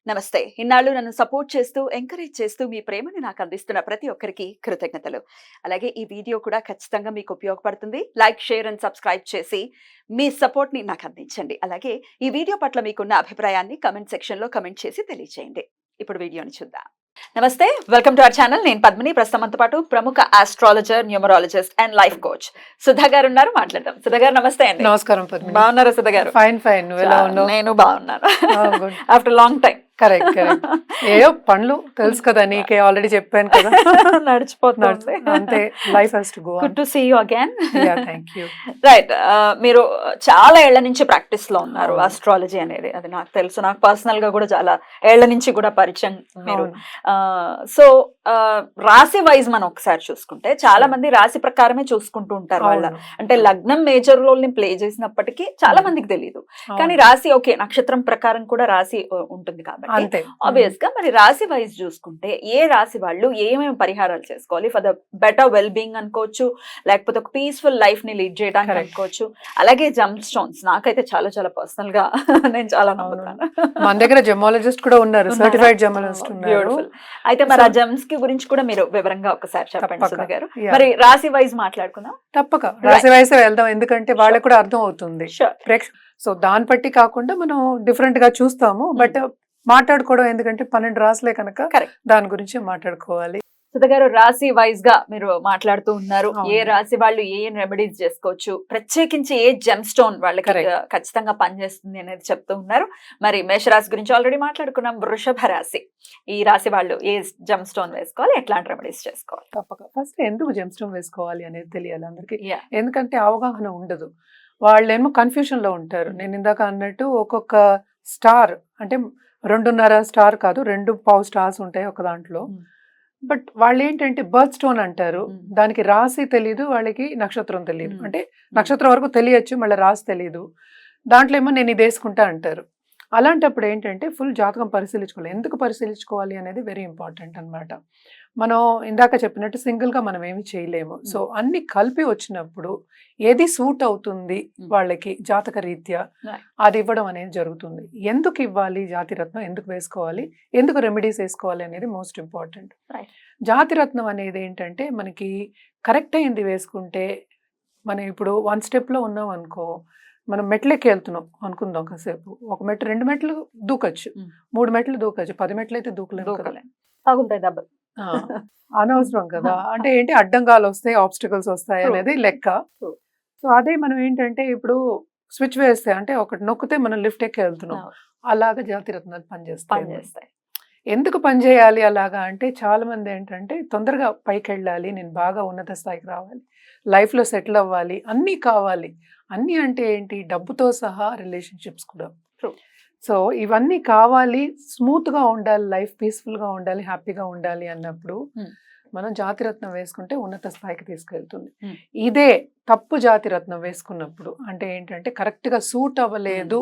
నమస్తే. ఇన్నాళ్ళు నన్ను సపోర్ట్ చేస్తూ, ఎంకరేజ్ చేస్తూ మీ ప్రేమని నాకు అందిస్తున్న ప్రతి ఒక్కరికి కృతజ్ఞతలు. అలాగే ఈ వీడియో కూడా ఖచ్చితంగా మీకు ఉపయోగపడుతుంది. లైక్, షేర్ అండ్ సబ్స్క్రైబ్ చేసి మీ సపోర్ట్‌ని నాకు అందించండి. అలాగే ఈ వీడియో పట్ల మీకున్న అభిప్రాయాన్ని కామెంట్ సెక్షన్‌లో కామెంట్ చేసి తెలియజేయండి. ఇప్పుడు వీడియోని చూద్దాం. నమస్తే. Welcome to our channel. నేను పద్మిని. ప్రస్తుతం మనతో పాటు ప్రముఖ astrologer, numerologist and life coach Sudha గారు ఉన్నారు. మాట్లాడదాం. సుధా గారు నమస్తే అండి. నమస్కారం పద్మిని. బాగున్నారా సుధా గారు? Fine fine. నువ్వు ఎలా ఉన్నావు? నేను బాగున్నాను. After long time. Correct correct. ఏయో పనులు తెలుసు కదా, నీకే ఆల్రెడీ చెప్పాను కదా. నడిచిపోతుంది అంతే, life has to go on. Good to see you again. Yeah, thank you. Right. మీరు చాలా ఏళ్ల నుంచి ప్రాక్టీస్ లో ఉన్నారు ఆస్ట్రాలజీ అనేది. అది నాకు తెలుసు. నాకు పర్సనల్ గా కూడా చాలా ఏళ్ల నుంచి కూడా పరిచయం మీరు. సో రాశి వైజ్ మనం ఒకసారి చూసుకుంటే చాలా మంది రాశి ప్రకారమే చూసుకుంటూ ఉంటారు. వాళ్ళ అంటే లగ్నం మేజర్ రోల్ ని ప్లే చేసినప్పటికీ చాలా మందికి తెలియదు. కానీ రాశి ఓకే, నక్షత్రం ప్రకారం కూడా రాశి ఉంటుంది కాబట్టి ఆబ్వియస్ గా మరి రాశి వైజ్ చూసుకుంటే ఏ రాశి వాళ్ళు ఏమేమి పరిహారాలు చేసుకోవాలి for the better well being అనుకోవచ్చు, లేకపోతే ఒక పీస్ఫుల్ లైఫ్ ని లీడ్ చేయడానికి అనుకోవచ్చు. అలాగే జమ్ స్టోన్స్ నాకైతే చాలా చాలా పర్సనల్ గా నేను చాలా నమ్ముతాను. మన దగ్గర జెమాలజిస్ట్ కూడా ఉన్నారు, సర్టిఫైడ్ జెమాలజిస్ట్ ఉన్నారు. బ్యూటిఫుల్. అయితే మరి ఆ జమ్స్ కి గురించి కూడా మీరు వివరంగా ఒకసారి చెప్పండి సుధా గారు. మరి రాశి వైజ్ మాట్లాడుకుందాం. తప్పక రాశి వైజ్ వెళ్దాం, ఎందుకంటే వాళ్ళకి కూడా అర్థం అవుతుంది. సో దాన్ని బట్టి కాకుండా మనం డిఫరెంట్ గా చూస్తాము, బట్ మాట్లాడుకోవడం ఎందుకంటే 12 రాశులే కనుక దాని గురించి మాట్లాడుకోవాలి. సుధా గారు, రాశి వైజ్ గా మీరు మాట్లాడుతూ ఉన్నారు. ఏ రాశి వాళ్ళు ఏ రెమెడీస్ చేసుకోవచ్చు, ప్రత్యేకించి ఏ జెమ్ స్టోన్ వాళ్ళకి ఖచ్చితంగా పనిచేస్తుంది అనేది చెప్తూ ఉన్నారు. మరి మేషరాశి గురించి ఆల్రెడీ మాట్లాడుకున్నాం. వృషభ రాశి, ఈ రాశి వాళ్ళు ఏ జెమ్ స్టోన్ వేసుకోవాలి, ఎట్లాంటి రెమెడీస్ చేసుకోవాలి? తప్పక ఫస్ట్ ఎందుకు జెమ్ స్టోన్ వేసుకోవాలి అనేది తెలియాలి అందరికి, ఎందుకంటే అవగాహన ఉండదు. వాళ్ళేమో కన్ఫ్యూషన్ లో ఉంటారు. నేను ఇందాక అన్నట్టు ఒక్కొక్క స్టార్ అంటే 2.5 స్టార్ కాదు, 2.5 స్టార్స్ ఉంటాయి ఒక దాంట్లో. బట్ వాళ్ళు ఏంటంటే బర్త్ స్టోన్ అంటారు, దానికి రాశి తెలీదు, వాళ్ళకి నక్షత్రం తెలియదు. అంటే నక్షత్రం వరకు తెలియచ్చు, మళ్ళీ రాశి తెలియదు. దాంట్లో ఏమో నేను ఇది వేసుకుంటా అంటారు. అలాంటప్పుడు ఏంటంటే ఫుల్ జాతకం పరిశీలించుకోవాలి. ఎందుకు పరిశీలించుకోవాలి అనేది వెరీ ఇంపార్టెంట్ అనమాట. మనం ఇందాక చెప్పినట్టు సింగిల్ గా మనం ఏమి చేయలేము. సో అన్ని కలిపి వచ్చినప్పుడు ఏది సూట్ అవుతుంది వాళ్ళకి జాతక రీత్యా అది ఇవ్వడం అనేది జరుగుతుంది. ఎందుకు ఇవ్వాలి జాతిరత్నం, ఎందుకు వేసుకోవాలి, ఎందుకు రెమెడీస్ వేసుకోవాలి అనేది మోస్ట్ ఇంపార్టెంట్. జాతిరత్నం అనేది ఏంటంటే మనకి కరెక్ట్ అయింది వేసుకుంటే, మనం ఇప్పుడు 1 స్టెప్ లో ఉన్నాం అనుకో, మనం మెట్లెక్కి వెళ్తున్నాం అనుకుందాం, కాసేపు ఒక మెట్లు 2 మెట్లు దూకొచ్చు, 3 మెట్లు దూకొచ్చు, 10 మెట్లు అయితే దూకలేదు. అనవసరం కదా. అంటే ఏంటి, అడ్డంగాలు వస్తాయి, ఆబ్స్టికల్స్ వస్తాయి అనేది లెక్క. సో అదే మనం ఏంటంటే ఇప్పుడు స్విచ్ వేస్తే అంటే ఒకటి నొక్కితే మనం లిఫ్ట్ ఎక్కి వెళ్తున్నాం, అలాగా జాతిరత్నాలు పనిచేస్తాయి. ఎందుకు పనిచేయాలి అలాగా అంటే, చాలా మంది ఏంటంటే తొందరగా పైకి వెళ్ళాలి, నేను బాగా ఉన్నత స్థాయికి రావాలి, లైఫ్లో సెటిల్ అవ్వాలి, అన్నీ కావాలి. అన్నీ అంటే ఏంటి, డబ్బుతో సహా రిలేషన్షిప్స్ కూడా. సో ఇవన్నీ కావాలి, స్మూత్గా ఉండాలి, లైఫ్ పీస్ఫుల్గా ఉండాలి, హ్యాపీగా ఉండాలి అన్నప్పుడు మనం జాతిరత్నం వేసుకుంటే ఉన్నత స్థాయికి తీసుకెళ్తుంది. ఇదే తప్పు జాతిరత్నం వేసుకున్నప్పుడు అంటే ఏంటంటే కరెక్ట్గా సూట్ అవ్వలేదు,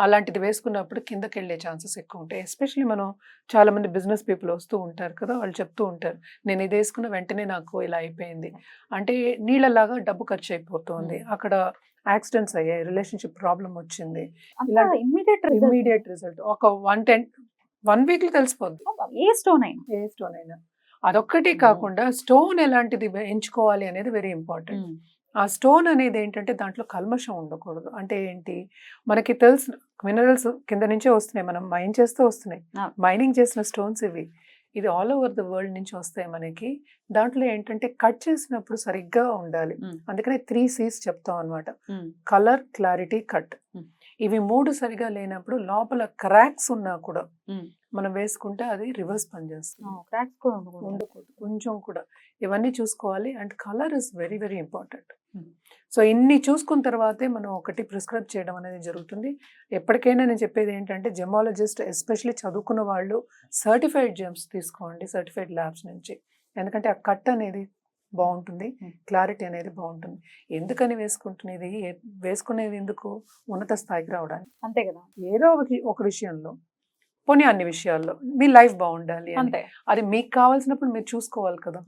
అలాంటిది వేసుకున్నప్పుడు కిందకి వెళ్ళే ఛాన్సెస్ ఎక్కువ ఉంటాయి. ఎస్పెషల్లీ మనం చాలా మంది బిజినెస్ పీపుల్ వస్తూ ఉంటారు కదా, వాళ్ళు చెప్తూ ఉంటారు, నేను ఇది వేసుకున్న వెంటనే నాకు ఇలా అయిపోయింది అంటే, నీళ్ళలాగా డబ్బు ఖర్చు అయిపోతుంది, అక్కడ యాక్సిడెంట్స్ అయ్యాయి, రిలేషన్షిప్ ప్రాబ్లం వచ్చింది, ఇలా ఇమ్మీడియట్ రిజల్ట్ ఒక 1 వీక్ లో తెలిసిపోద్ది. ఏ స్టోన్ అయినా అదొక్కటి కాకుండా స్టోన్ ఎలాంటిది ఎంచుకోవాలి అనేది వెరీ ఇంపార్టెంట్. ఆ స్టోన్ అనేది ఏంటంటే దాంట్లో కల్మషం ఉండకూడదు. అంటే ఏంటి, మనకి తెలిసిన మినరల్స్ కింద నుంచే వస్తున్నాయి, మనం మైన్ చేస్తూ వస్తున్నాయి, మైనింగ్ చేసిన స్టోన్స్ ఇవి. ఇది ఆల్ ఓవర్ ద వరల్డ్ నుంచి వస్తాయి మనకి. దాంట్లో ఏంటంటే కట్ చేసినప్పుడు సరిగ్గా ఉండాలి. అందుకనే 3 C's చెప్తాం అనమాట. Colour, clarity, cut. ఇవి 3 సరిగా లేనప్పుడు లోపల క్రాక్స్ ఉన్నా కూడా మనం వేసుకుంటే అది రివర్స్ పనిచేస్తుంది. ఉండకూడదు కొంచెం కూడా. ఇవన్నీ చూసుకోవాలి. And colour is very very important. So ఇన్ని చూసుకున్న తర్వాతే మనం ఒకటి ప్రిస్క్రైబ్ చేయడం అనేది జరుగుతుంది. ఎప్పటికైనా నేను చెప్పేది ఏంటంటే, జెమాలజిస్ట్ ఎస్పెషల్లీ చదువుకున్న వాళ్ళు సర్టిఫైడ్ జెమ్స్ తీసుకోండి, సర్టిఫైడ్ ల్యాబ్స్ నుంచి. ఎందుకంటే ఆ కట్ అనేది బాగుంటుంది, క్లారిటీ అనేది బాగుంటుంది. ఎందుకని వేసుకునేది ఎందుకు, ఉన్నత స్థాయికి రావడానికి, అంతే కదా. ఏదో ఒక విషయంలో, పోనీ అన్ని విషయాల్లో మీ లైఫ్ బాగుండాలి అంటే అది మీకు కావాల్సినప్పుడు మీరు చూసుకోవాలి కదా.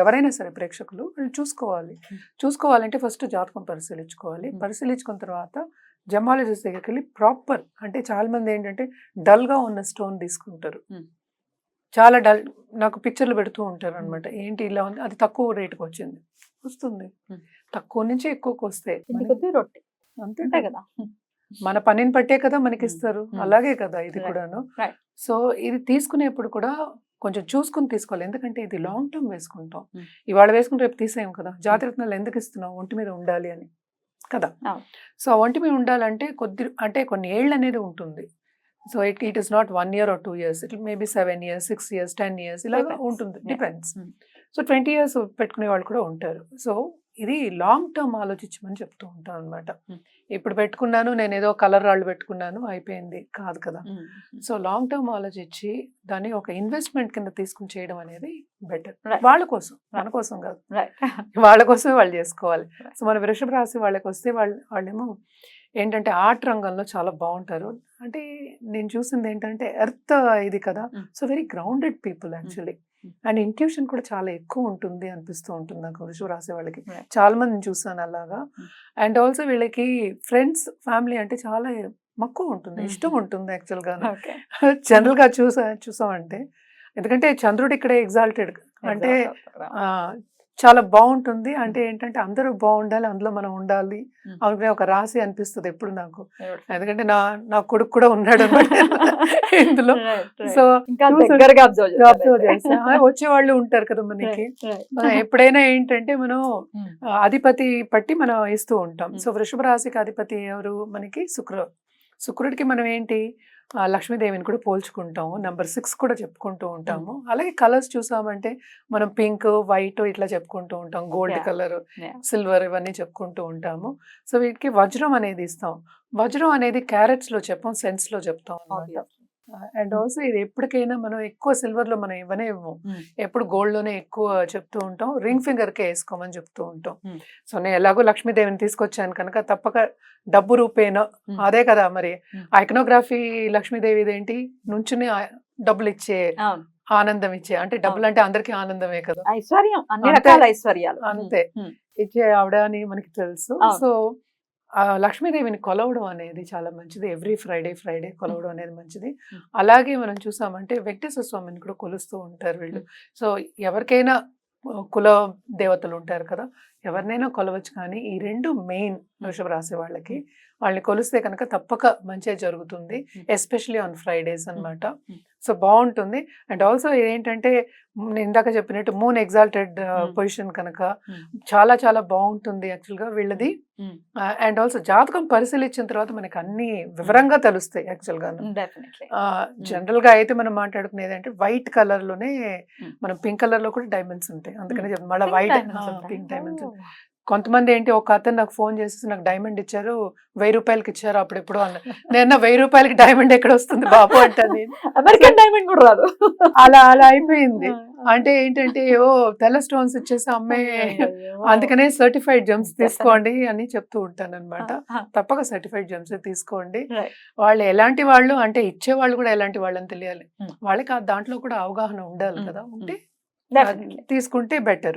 ఎవరైనా సరే ప్రేక్షకులు వాళ్ళు చూసుకోవాలంటే ఫస్ట్ జాతకం పరిశీలించుకోవాలి. పరిశీలించుకున్న తర్వాత జెమాలజిస్ట్ దగ్గరికి వెళ్ళి ప్రాపర్, అంటే చాలా మంది ఏంటంటే డల్ గా ఉన్న స్టోన్ తీసుకుంటారు. చాలా డల్, నాకు పిక్చర్లు పెడుతూ ఉంటారు అనమాట, ఏంటి ఇలా ఉంది, అది తక్కువ రేటుకి వచ్చింది, వస్తుంది. తక్కువ నుంచి ఎక్కువకి వస్తే రొట్టె అంతే అంతే కదా. మన పనిని పట్టే కదా మనకి ఇస్తారు, అలాగే కదా ఇది కూడాను. Right. సో ఇది తీసుకునేప్పుడు కూడా కొంచెం చూసుకుని తీసుకోవాలి, ఎందుకంటే ఇది లాంగ్ టర్మ్ వేసుకుంటాం. ఇవాళ వేసుకుని రేపు తీసేయం కదా. జాతిరత్నాలు ఎందుకు ఇస్తున్నాం, ఒంటి మీద ఉండాలి అని కదా. సో ఒంటి మీద ఉండాలంటే అంటే కొన్ని ఏళ్ళు అనేది ఉంటుంది. So it is not 1 year or 2 years, it maybe 7 years, 6 years, 10 years ఇలా ఉంటుంది, డిపెండ్స్. సో 20 years పెట్టుకునే వాళ్ళు కూడా ఉంటారు. సో ఇది లాంగ్ టర్మ్ ఆలోచించమని చెప్తూ ఉంటాను అనమాట. ఇప్పుడు పెట్టుకున్నాను నేను, ఏదో కలర్ రాళ్ళు పెట్టుకున్నాను అయిపోయింది కాదు కదా. సో లాంగ్ టర్మ్ ఆలోచించి దాన్ని ఒక ఇన్వెస్ట్మెంట్ కింద తీసుకుని చేయడం అనేది బెటర్, వాళ్ళ కోసం, మన కోసం కాదు, వాళ్ళ కోసమే వాళ్ళు చేసుకోవాలి. సో మన వృషభ రాశి వాళ్ళకి వస్తే వాళ్ళేమో ఏంటంటే ఆర్ట్ రంగంలో చాలా బాగుంటారు. అంటే నేను చూసింది ఏంటంటే ఎర్త్ ఇది కదా, so very grounded people actually. And intuition కూడా చాలా ఎక్కువ ఉంటుంది అనిపిస్తూ ఉంటుంది నాకు వృషభ రాసే వాళ్ళకి. చాలా మందిని చూసాను అలాగా. అండ్ ఆల్సో వీళ్ళకి ఫ్రెండ్స్, ఫ్యామిలీ అంటే చాలా మక్కువ ఉంటుంది, ఇష్టం ఉంటుంది యాక్చువల్ గా. జనరల్ గా చూసామంటే, ఎందుకంటే చంద్రుడు ఇక్కడ ఎగ్జాల్టెడ్, అంటే చాలా బాగుంటుంది. అంటే ఏంటంటే అందరూ బాగుండాలి, అందులో మనం ఉండాలి అనుకునే ఒక రాశి అనిపిస్తుంది ఎప్పుడు నాకు. ఎందుకంటే నా కొడుకు కూడా ఉన్నాడు ఇందులో. సో అబ్జర్వ్ చేస్తా, వచ్చేవాళ్ళు ఉంటారు కదా మనకి. ఎప్పుడైనా ఏంటంటే మనం అధిపతి పట్టి మనం ఇస్తూ ఉంటాం. సో వృషభ రాశికి అధిపతి ఎవరు మనకి శుక్రుడికి మనం ఏంటి లక్ష్మీదేవిని కూడా పోల్చుకుంటాము, నెంబర్ 6 కూడా చెప్పుకుంటూ ఉంటాము. అలాగే కలర్స్ చూసామంటే మనం పింక్, వైట్ ఇట్లా చెప్పుకుంటూ ఉంటాం, గోల్డ్ కలర్, సిల్వర్ ఇవన్నీ చెప్పుకుంటూ ఉంటాము. సో వీటికి వజ్రం అనేది ఇస్తాం. వజ్రం అనేది క్యారెట్స్ లో చెప్పాం, సెన్స్ లో చెప్తాం అన్నమాట. అండ్ ఆల్సో ఇది ఎప్పటికైనా మనం ఎక్కువ సిల్వర్ లో మనం ఇవ్వనే ఇవ్వము, ఎప్పుడు గోల్డ్ లోనే ఎక్కువ చెప్తూ ఉంటాం. రింగ్ ఫింగర్ కే వేసుకోమని చెప్తూ ఉంటాం. సో నేను ఎలాగో లక్ష్మీదేవిని తీసుకొచ్చాను కనుక తప్పక డబ్బు రూపేనా, అదే కదా మరి ఐకనోగ్రఫీ లక్ష్మీదేవి ఏంటి, నుంచుని డబ్బులు ఇచ్చే, ఆనందం ఇచ్చే, అంటే డబ్బులు అంటే అందరికీ ఆనందమే కదా, ఐశ్వర్యం, అన్ని రకాల ఐశ్వర్యాలు అంతే ఇచ్చే ఆవిడ అని మనకి తెలుసు. సో లక్ష్మీదేవిని కొలవడం అనేది చాలా మంచిది. ఎవ్రీ ఫ్రైడే కొలవడం అనేది మంచిది. అలాగే మనం చూసామంటే వెంకటేశ్వర స్వామిని కూడా కొలుస్తూ ఉంటారు వీళ్ళు. సో ఎవరికైనా కుల దేవతలు ఉంటారు కదా, ఎవరినైనా కొలవచ్చు. కానీ ఈ 2 మెయిన్ వృషభ రాశి వాళ్ళకి, వాళ్ళని కొలిస్తే కనుక తప్పక మంచిగా జరుగుతుంది, ఎస్పెషలీ ఆన్ ఫ్రైడేస్ అన్నమాట. సో బాగుంటుంది. అండ్ ఆల్సో ఏంటంటే నేను ఇందాక చెప్పినట్టు మూన్ ఎగ్జాల్టెడ్ పొజిషన్ కనుక చాలా చాలా బాగుంటుంది యాక్చువల్గా వీళ్ళది. అండ్ ఆల్సో జాతకం పరిశీలించిన తర్వాత మనకి అన్ని వివరంగా తెలుస్తాయి యాక్చువల్గా. జనరల్ గా అయితే మనం మాట్లాడుకునేది అంటే వైట్ కలర్ లోనే, మనం పింక్ కలర్ లో కూడా డైమండ్స్ ఉంటాయి, అందుకని మళ్ళీ వైట్ పింక్ డైమండ్స్. కొంతమంది ఏంటి, ఒక అతను నాకు ఫోన్ చేసి నాకు డైమండ్ ఇచ్చారు, 1000 రూపాయలకి ఇచ్చారు అప్పుడు ఎప్పుడు అన్న. నేను 1000 రూపాయలకి డైమండ్ ఎక్కడ వస్తుంది బాబు అంటాను నేను. అమెరికన్ డైమండ్ కూడా రాదు, అలా అయిపోయింది. అంటే ఏంటంటే ఓ తెల్ల స్టోన్స్ ఇచ్చేసి అమ్మే, అందుకనే సర్టిఫైడ్ జెమ్స్ తీసుకోండి అని చెప్తూ ఉంటాను అనమాట. తప్పక సర్టిఫైడ్ జెమ్స్ తీసుకోండి. వాళ్ళు ఎలాంటి వాళ్ళు అంటే ఇచ్చే వాళ్ళు కూడా ఎలాంటి వాళ్ళని తెలియాలి, వాళ్ళకి దాంట్లో కూడా అవగాహన ఉండాలి కదా, ఉంటే తీసుకుంటే బెటర్.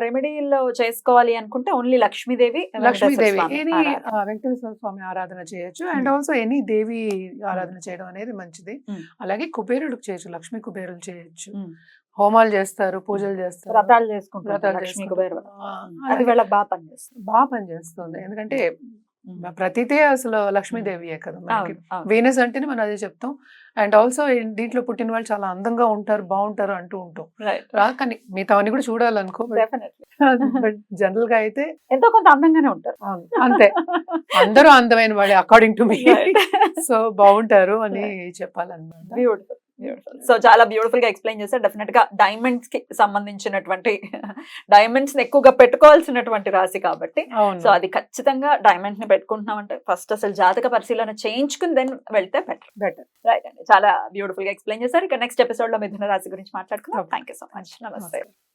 రెమెడీలో చేసుకోవాలి అనుకుంటే ఓన్లీ లక్ష్మీదేవి వెంకటేశ్వర స్వామి ఆరాధన చేయొచ్చు. అండ్ ఆల్సో ఎనీ దేవి ఆరాధన చేయడం అనేది మంచిది. అలాగే కుబేరుడికి చేయొచ్చు, లక్ష్మీ కుబేరులు చేయొచ్చు, హోమాలు చేస్తారు, పూజలు చేస్తారు, వ్రతాలు చేసుకుంటారు. బాగా పనిచేస్తుంది. ఎందుకంటే ప్రతిదే అసలు లక్ష్మీదేవియే కదా మనకి. వీనస్ అంటేనే మనం అదే చెప్తాం. అండ్ ఆల్సో దీంట్లో పుట్టిన వాళ్ళు చాలా అందంగా ఉంటారు, బాగుంటారు అంటూ ఉంటాం. కానీ మిగతావన్నీ కూడా చూడాలనుకో, బట్ జనరల్ గా అయితే ఎంతో కొంత అందంగానే ఉంటారు, అంతే. అందరూ అందమైన వాళ్ళే అకార్డింగ్ టు మీ. సో బాగుంటారు అని చెప్పాలన్నమాట. బ్యూటిఫుల్. సో చాలా బ్యూటిఫుల్ గా ఎక్స్ప్లెయిన్ చేశారు. డెఫినెట్ గా డైమండ్స్ కి సంబంధించినటువంటి డైమండ్స్ ని ఎక్కువగా పెట్టుకోవాల్సినటువంటి రాశి కాబట్టి, సో అది ఖచ్చితంగా డైమండ్ ని పెట్టుకుంటున్నామంటే ఫస్ట్ అసలు జాతక పరిశీలన చేయించుకుని దెన్ వెళ్తే బెటర్. రైట్ అండి, చాలా బ్యూటిఫుల్ గా ఎక్స్ప్లెయిన్ చేశారు. ఇక నెక్స్ట్ ఎపిసోడ్ లో మిథున రాశి గురించి మాట్లాడుకుందాం. Thank you so much. నమస్తే.